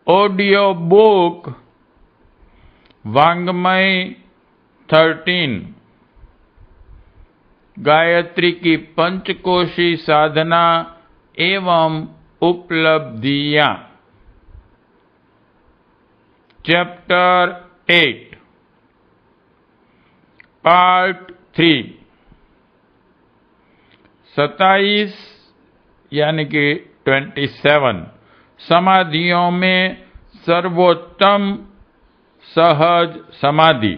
Audio book वांग्मय 13, Gayatri की पंचकोशी साधना एवं उपलब्धियां, चैप्टर 8, पार्ट 3, 27 यानी कि 27 समाधियों में सर्वोत्तम सहज समाधि।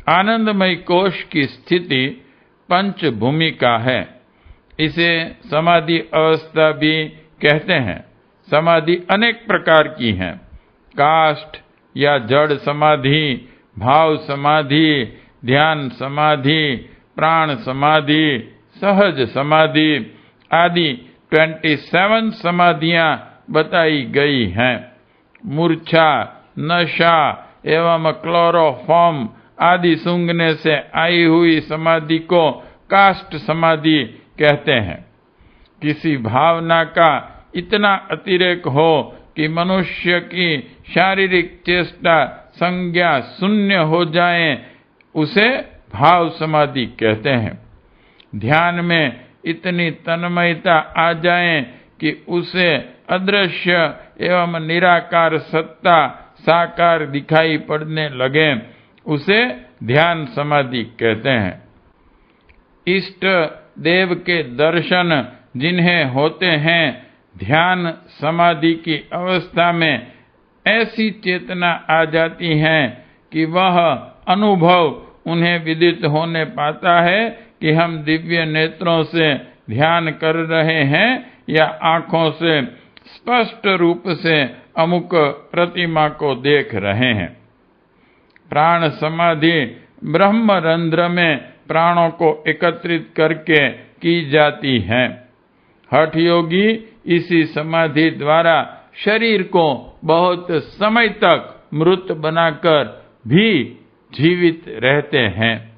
आनंदमय कोश की स्थिति पंच भूमिका है। इसे समाधि अवस्था भी कहते हैं। समाधि अनेक प्रकार की है। काष्ठ या जड़ समाधि, भाव समाधि, ध्यान समाधि, प्राण समाधि, सहज समाधि आदि 27 समाधियां बताई गई हैं। मूर्छा, नशा एवं क्लोरोफॉर्म आदि सूंघने से आई हुई समाधि को काष्ठ समाधि कहते हैं। किसी भावना का इतना अतिरेक हो कि मनुष्य की शारीरिक चेष्टा संज्ञा शून्य हो जाए, उसे भाव समाधि कहते हैं। ध्यान में इतनी तन्मयता आ जाए कि उसे अदृश्य एवं निराकार सत्ता साकार दिखाई पड़ने लगे, उसे ध्यान समाधि कहते हैं। इष्ट देव के दर्शन जिन्हें होते हैं, ध्यान समाधि की अवस्था में ऐसी चेतना आ जाती है कि वह अनुभव उन्हें विदित होने पाता है कि हम दिव्य नेत्रों से ध्यान कर रहे हैं या आंखों से स्पष्ट रूप से अमुक प्रतिमा को देख रहे हैं। प्राण समाधि ब्रह्मरंध्र में प्राणों को एकत्रित करके की जाती है। हठ योगी इसी समाधि द्वारा शरीर को बहुत समय तक मृत बनाकर भी जीवित रहते हैं।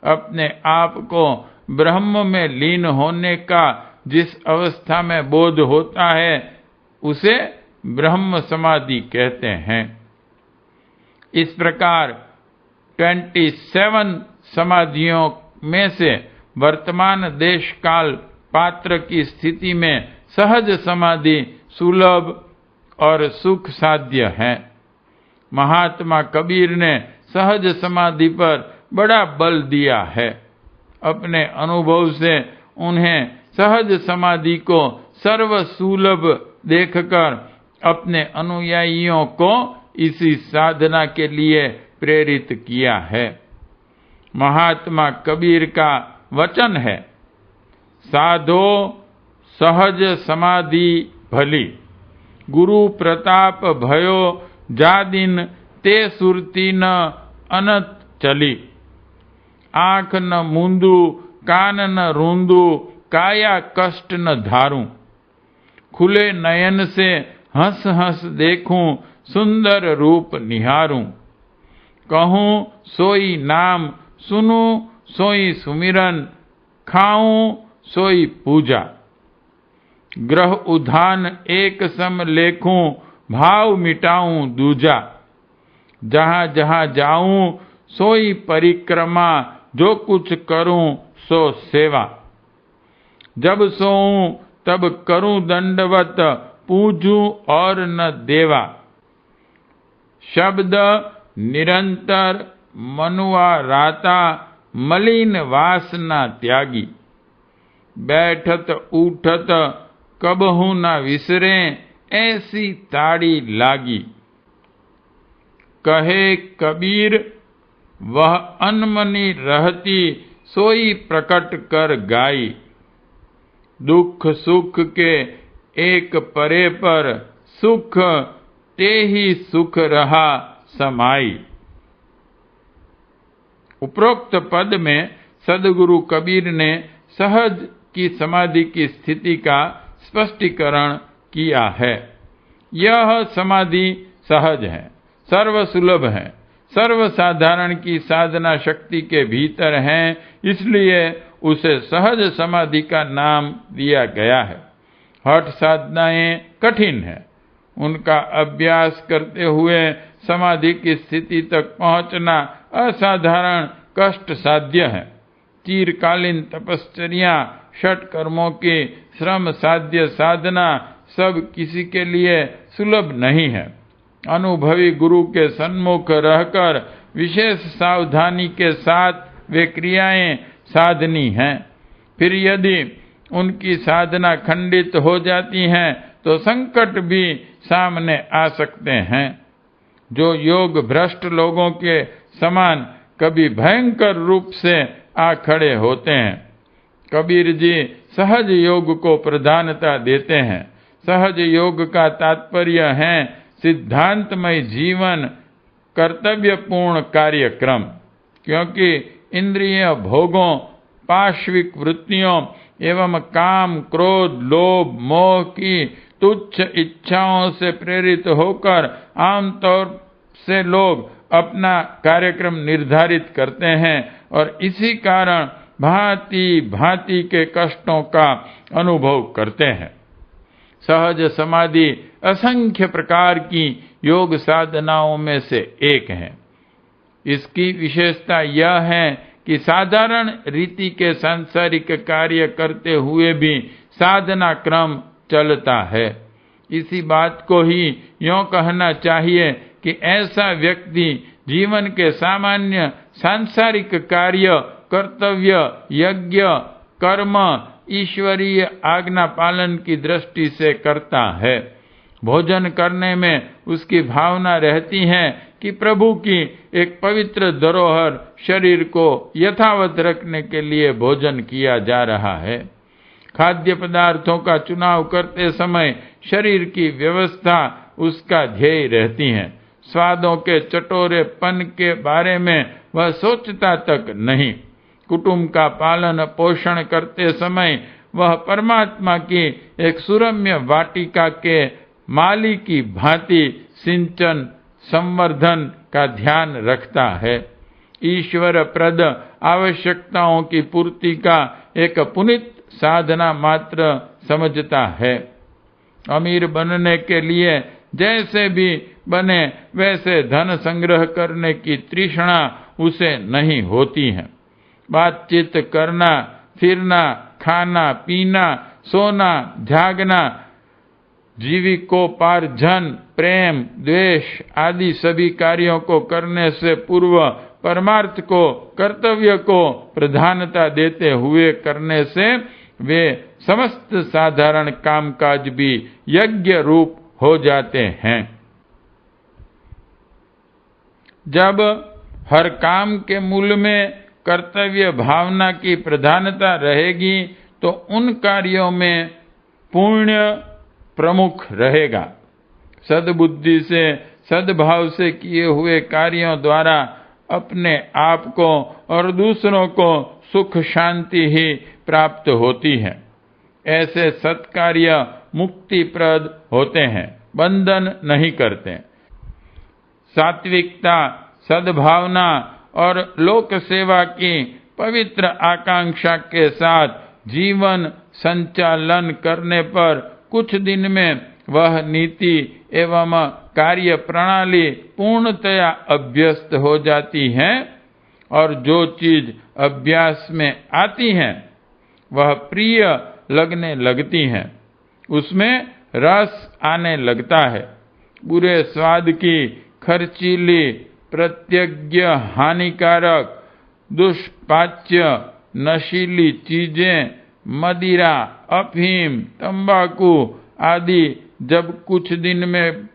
अपने आप को ब्रह्म में लीन होने का जिस अवस्था में बोध होता है, उसे ब्रह्म समाधि कहते हैं। इस प्रकार 27 समाधियों में से वर्तमान देश काल पात्र की स्थिति में सहज समाधि सुलभ और सुख साध्य है। महात्मा कबीर ने सहज समाधि पर बड़ा बल दिया है। अपने अनुभव से उन्हें सहज समाधि को सर्वसुलभ देखकर अपने अनुयायियों को इसी साधना के लिए प्रेरित किया है। महात्मा कबीर का वचन है, साधो सहज समाधि भली, गुरु प्रताप भयो जादिन ते सुरती न अनत चली। आंख न मूंदू, कान न रूंदू, काया कष्ट न धारूं। खुले नयन से हंस हंस देखूं, सुंदर रूप निहारूं। कहूं सोई नाम, सुनूं सोई सुमिरन, खाऊं सोई पूजा। ग्रह उधान एक सम लेखूं, भाव मिटाऊं दूजा। जहां जहां जाऊं सोई परिक्रमा, जो कुछ करूं सो सेवा। जब सोऊं तब करूं दंडवत, पूजूं और न देवा। शब्द निरंतर मनुआ राता, मलिन वासना त्यागी। बैठत उठत कबहू न विसरे, ऐसी ताड़ी लागी। कहे कबीर वह अनमनी रहती, सोई प्रकट कर गाई। दुख सुख के एक परे पर, सुख ते ही सुख रहा समाई। उपरोक्त पद में सद्गुरु कबीर ने सहज की समाधि की स्थिति का स्पष्टीकरण किया है। यह समाधि सहज है, सर्वसुलभ है, सर्वसाधारण की साधना शक्ति के भीतर है, इसलिए उसे सहज समाधि का नाम दिया गया है। हठ साधनाएं कठिन है, उनका अभ्यास करते हुए समाधि की स्थिति तक पहुंचना असाधारण कष्ट साध्य है। चिरकालीन तपश्चर्या, षट कर्मों की श्रम साध्य साधना सब किसी के लिए सुलभ नहीं है। अनुभवी गुरु के सन्मुख रहकर विशेष सावधानी के साथ वे क्रियाएं साधनी हैं। फिर यदि उनकी साधना खंडित हो जाती है तो संकट भी सामने आ सकते हैं। जो योग भ्रष्ट लोगों के समान कभी भयंकर रूप से आ खड़े होते हैं। कबीर जी सहज योग को प्रधानता देते हैं। सहज योग का तात्पर्य है सिद्धांतमय जीवन, कर्तव्यपूर्ण कार्यक्रम। क्योंकि इंद्रिय भोगों, पाश्विक वृत्तियों एवं काम, क्रोध, लोभ, मोह की तुच्छ इच्छाओं से प्रेरित होकर आमतौर से लोग अपना कार्यक्रम निर्धारित करते हैं और इसी कारण भांति भांति के कष्टों का अनुभव करते हैं। सहज समाधि असंख्य प्रकार की योग साधनाओं में से एक है। इसकी विशेषता यह है कि साधारण रीति के सांसारिक कार्य करते हुए भी साधना क्रम चलता है। इसी बात को ही यों कहना चाहिए कि ऐसा व्यक्ति जीवन के सामान्य सांसारिक कार्य, कर्तव्य, यज्ञ, कर्म ईश्वरीय आज्ञा पालन की दृष्टि से करता है। भोजन करने में उसकी भावना रहती है कि प्रभु की एक पवित्र धरोहर शरीर को यथावत रखने के लिए भोजन किया जा रहा है। खाद्य पदार्थों का चुनाव करते समय शरीर की व्यवस्था उसका ध्येय रहती है। स्वादों के चटोरेपन के बारे में वह सोचता तक नहीं। कुटुंब का पालन पोषण करते समय वह परमात्मा की एक सुरम्य वाटिका के माली की भांति सिंचन संवर्धन का ध्यान रखता है। ईश्वर प्रद आवश्यकताओं की पूर्ति का एक पुनीत साधना मात्र समझता है। अमीर बनने के लिए जैसे भी बने वैसे धन संग्रह करने की तृष्णा उसे नहीं होती है। बातचीत करना, फिरना, खाना, पीना, सोना, जागना, जीविकोपार्जन, प्रेम, द्वेष आदि सभी कार्यों को करने से पूर्व परमार्थ को, कर्तव्य को प्रधानता देते हुए करने से वे समस्त साधारण कामकाज भी यज्ञ रूप हो जाते हैं। जब हर काम के मूल में कर्तव्य भावना की प्रधानता रहेगी तो उन कार्यों में पुण्य प्रमुख रहेगा। सद्बुद्धि से, सद्भाव से किए हुए कार्यों द्वारा अपने आप को और दूसरों को सुख शांति ही प्राप्त होती है। ऐसे सत्कार्य मुक्तिप्रद होते हैं, बंधन नहीं करते। सात्विकता, सद्भावना और लोक सेवा की पवित्र आकांक्षा के साथ जीवन संचालन करने पर कुछ दिन में वह नीति एवं कार्य प्रणाली पूर्णतया अभ्यस्त हो जाती है और जो चीज अभ्यास में आती है वह प्रिय लगने लगती है, उसमें रस आने लगता है। बुरे स्वाद की, खर्चीली, प्रत्यज्ञ हानिकारक, दुष्पाच्य, नशीली चीजें, मदिरा, अफीम, तंबाकू आदि जब कुछ दिन में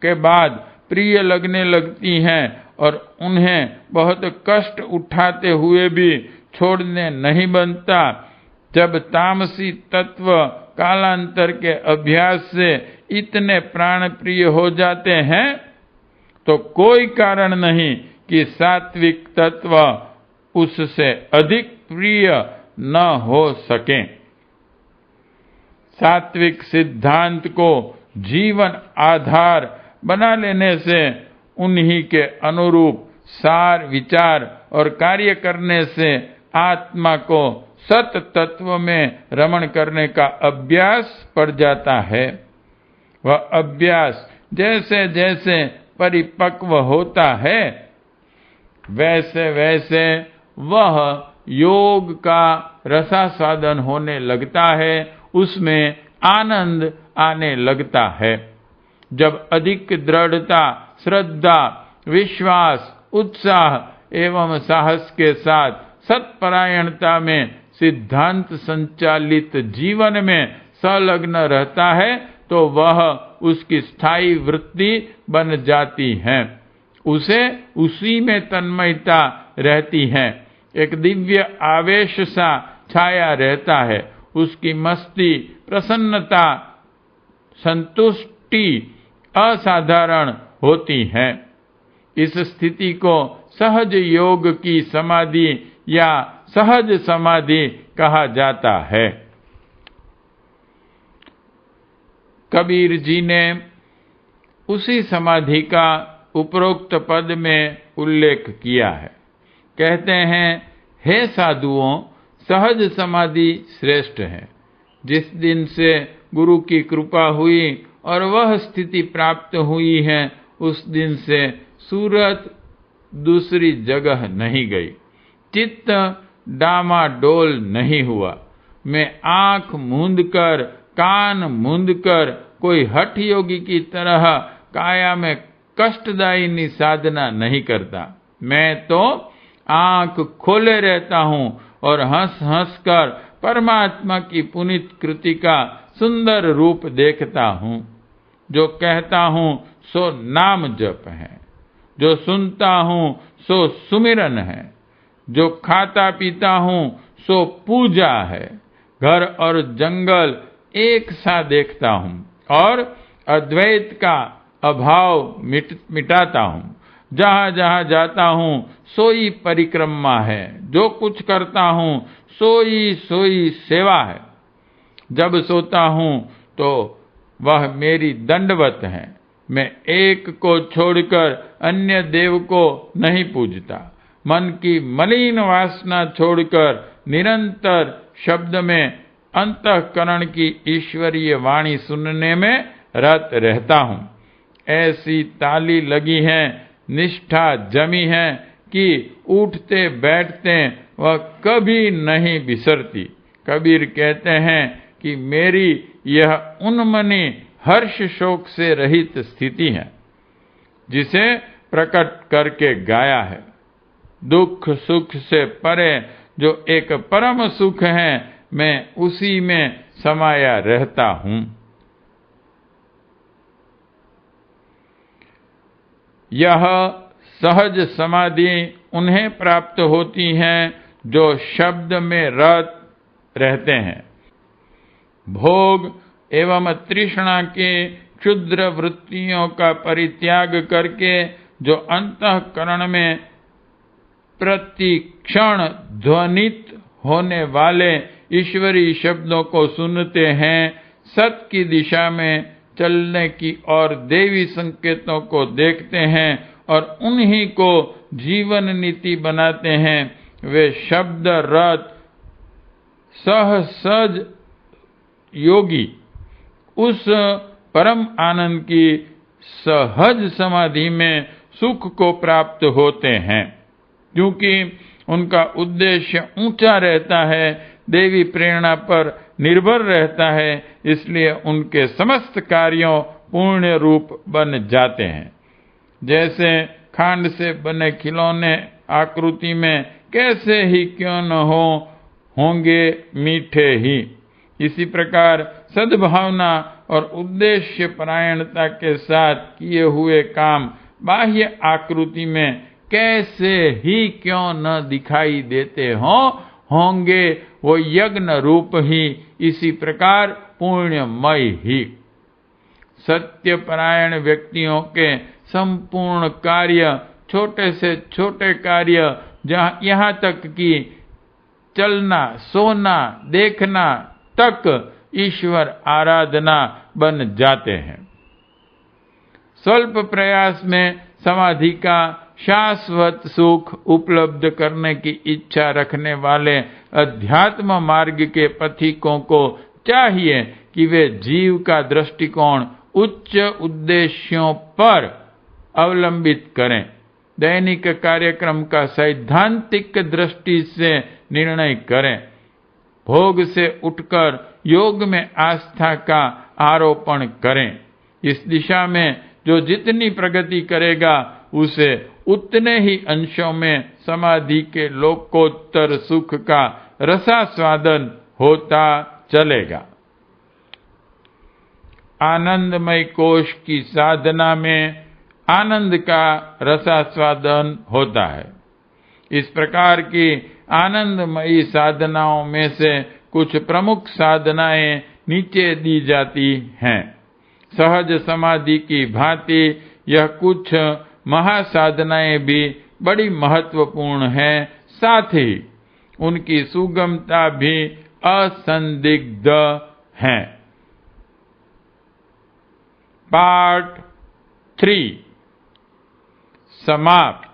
के बाद प्रिय लगने लगती हैं और उन्हें बहुत कष्ट उठाते हुए भी छोड़ने नहीं बनता, जब तामसी तत्व कालांतर के अभ्यास से इतने प्राण प्रिय हो जाते हैं तो कोई कारण नहीं कि सात्विक तत्व उससे अधिक प्रिय न हो सके। सात्विक सिद्धांत को जीवन आधार बना लेने से उन्हीं के अनुरूप सार विचार और कार्य करने से आत्मा को सत तत्व में रमण करने का अभ्यास पड़ जाता है। वह अभ्यास जैसे जैसे परिपक्व होता है, वैसे वैसे वह योग का रसास्वादन होने लगता है, उसमें आनंद आने लगता है। जब अधिक दृढ़ता, श्रद्धा, विश्वास, उत्साह एवं साहस के साथ सत्परायणता में सिद्धांत संचालित जीवन में संलग्न रहता है, तो वह उसकी स्थायी वृत्ति बन जाती है। उसे उसी में तन्मयता रहती है, एक दिव्य आवेश सा छाया रहता है। उसकी मस्ती, प्रसन्नता, संतुष्टि असाधारण होती है। इस स्थिति को सहज योग की समाधि या सहज समाधि कहा जाता है। कबीर जी ने उसी समाधि का उपरोक्त पद में उल्लेख किया है। कहते हैं, हे साधुओं, सहज समाधि श्रेष्ठ है। जिस दिन से गुरु की कृपा हुई और वह स्थिति प्राप्त हुई है, उस दिन से सूरत दूसरी जगह नहीं गई, चित्त डामाडोल नहीं हुआ। मैं आंख मूंदकर, कान मूंदकर कोई हठ योगी की तरह काया में कष्टदायिनी साधना नहीं करता। मैं तो आंख खोले रहता हूँ और हंस हंस कर परमात्मा की पुनीत कृति का सुंदर रूप देखता हूँ। जो कहता हूँ सो नाम जप है, जो सुनता हूँ सो सुमिरन है, जो खाता पीता हूँ सो पूजा है। घर और जंगल एक सा देखता हूँ और अद्वैत का अभाव मिटाता हूँ। जहाँ जहाँ जाता हूँ सोई परिक्रमा है, जो कुछ करता हूँ सोई सोई सेवा है। जब सोता हूँ तो वह मेरी दंडवत है। मैं एक को छोड़कर अन्य देव को नहीं पूजता। मन की मलिन वासना छोड़कर निरंतर शब्द में अंतःकरण की ईश्वरीय वाणी सुनने में रत रहता हूँ। ऐसी ताली लगी है, निष्ठा जमी है कि उठते बैठते वह कभी नहीं बिसरती। कबीर कहते हैं कि मेरी यह उन्मनी हर्ष शोक से रहित स्थिति है, जिसे प्रकट करके गाया है। दुख सुख से परे जो एक परम सुख है, मैं उसी में समाया रहता हूँ। यह सहज समाधि उन्हें प्राप्त होती है जो शब्द में रत रहते हैं। भोग एवं तृष्णा के क्षुद्र वृत्तियों का परित्याग करके जो अंतःकरण में प्रतिक्षण ध्वनित होने वाले ईश्वरीय शब्दों को सुनते हैं, सत की दिशा में चलने की और देवी संकेतों को देखते हैं और उन्हीं को जीवन नीति बनाते हैं, वे शब्द रत सहज योगी उस परम आनंद की सहज समाधि में सुख को प्राप्त होते हैं। क्योंकि उनका उद्देश्य ऊंचा रहता है, देवी प्रेरणा पर निर्भर रहता है, इसलिए उनके समस्त कार्यों पूर्ण रूप बन जाते हैं। जैसे खांड से बने खिलौने आकृति में कैसे ही क्यों न होंगे मीठे ही, इसी प्रकार सद्भावना और उद्देश्य परायणता के साथ किए हुए काम बाह्य आकृति में कैसे ही क्यों न दिखाई देते होंगे, वो यज्ञ रूप ही इसी प्रकार पुण्यमय ही। सत्यपरायण व्यक्तियों के संपूर्ण कार्य, छोटे से छोटे कार्य, यहाँ तक कि चलना, सोना, देखना तक ईश्वर आराधना बन जाते हैं। स्वल्प प्रयास में समाधि का शाश्वत सुख उपलब्ध करने की इच्छा रखने वाले अध्यात्म मार्ग के पथिकों को चाहिए कि वे जीव का दृष्टिकोण उच्च उद्देश्यों पर अवलंबित करें। दैनिक कार्यक्रम का सैद्धांतिक दृष्टि से निर्णय करें। भोग से उठकर योग में आस्था का आरोपण करें। इस दिशा में जो जितनी प्रगति करेगा उसे उतने ही अंशों में समाधि के लोकोत्तर सुख का रसास्वादन होता चलेगा। आनंदमय कोश की साधना में आनंद का रसास्वादन होता है। इस प्रकार की आनंदमयी साधनाओं में से कुछ प्रमुख साधनाएं नीचे दी जाती हैं। सहज समाधि की भांति यह कुछ महासाधनाएं भी बड़ी महत्वपूर्ण हैं, साथ ही उनकी सुगमता भी असंदिग्ध है। पार्ट 3 समाप्त।